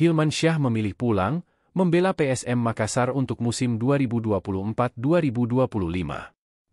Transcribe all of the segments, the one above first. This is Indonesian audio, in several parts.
Hilmansyah memilih pulang, membela PSM Makassar untuk musim 2024-2025.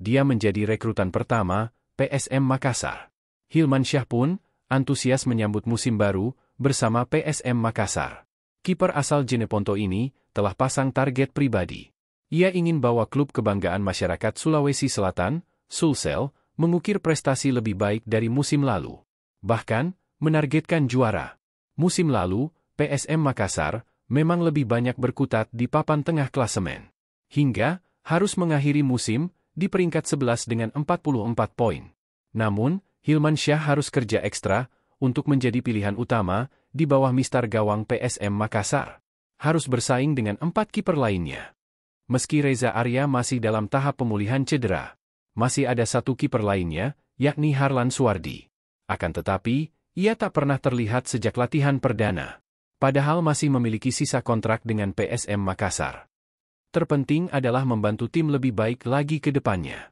Dia menjadi rekrutan pertama PSM Makassar. Hilmansyah pun antusias menyambut musim baru bersama PSM Makassar. Kiper asal Jeneponto ini telah pasang target pribadi. Ia ingin bawa klub kebanggaan masyarakat Sulawesi Selatan, Sulsel, mengukir prestasi lebih baik dari musim lalu. Bahkan, menargetkan juara. Musim lalu, PSM Makassar memang lebih banyak berkutat di papan tengah klasemen. Hingga harus mengakhiri musim di peringkat 11 dengan 44 poin. Namun, Hilmansyah harus kerja ekstra untuk menjadi pilihan utama di bawah mistar gawang PSM Makassar. Harus bersaing dengan 4 kiper lainnya. Meski Reza Arya masih dalam tahap pemulihan cedera, masih ada 1 kiper lainnya, yakni Harlan Suwardi. Akan tetapi, ia tak pernah terlihat sejak latihan perdana. Padahal masih memiliki sisa kontrak dengan PSM Makassar. Terpenting adalah membantu tim lebih baik lagi ke depannya.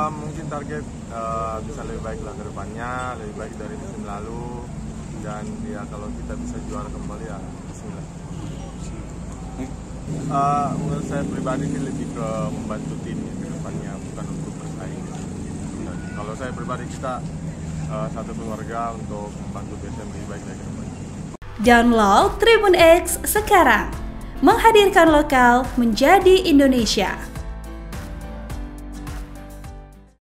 Mungkin target bisa lebih baik lah ke depannya, lebih baik dari musim lalu, dan ya kalau kita bisa juara kembali ya bismillah. Menurut saya pribadi ini lebih ke membantu tim ke depannya, bukan untuk bersaing. Dan kalau saya pribadi kita satu keluarga untuk membantu PSM lebih baik lagi ke depannya. Download Tribun X sekarang, menghadirkan lokal menjadi Indonesia.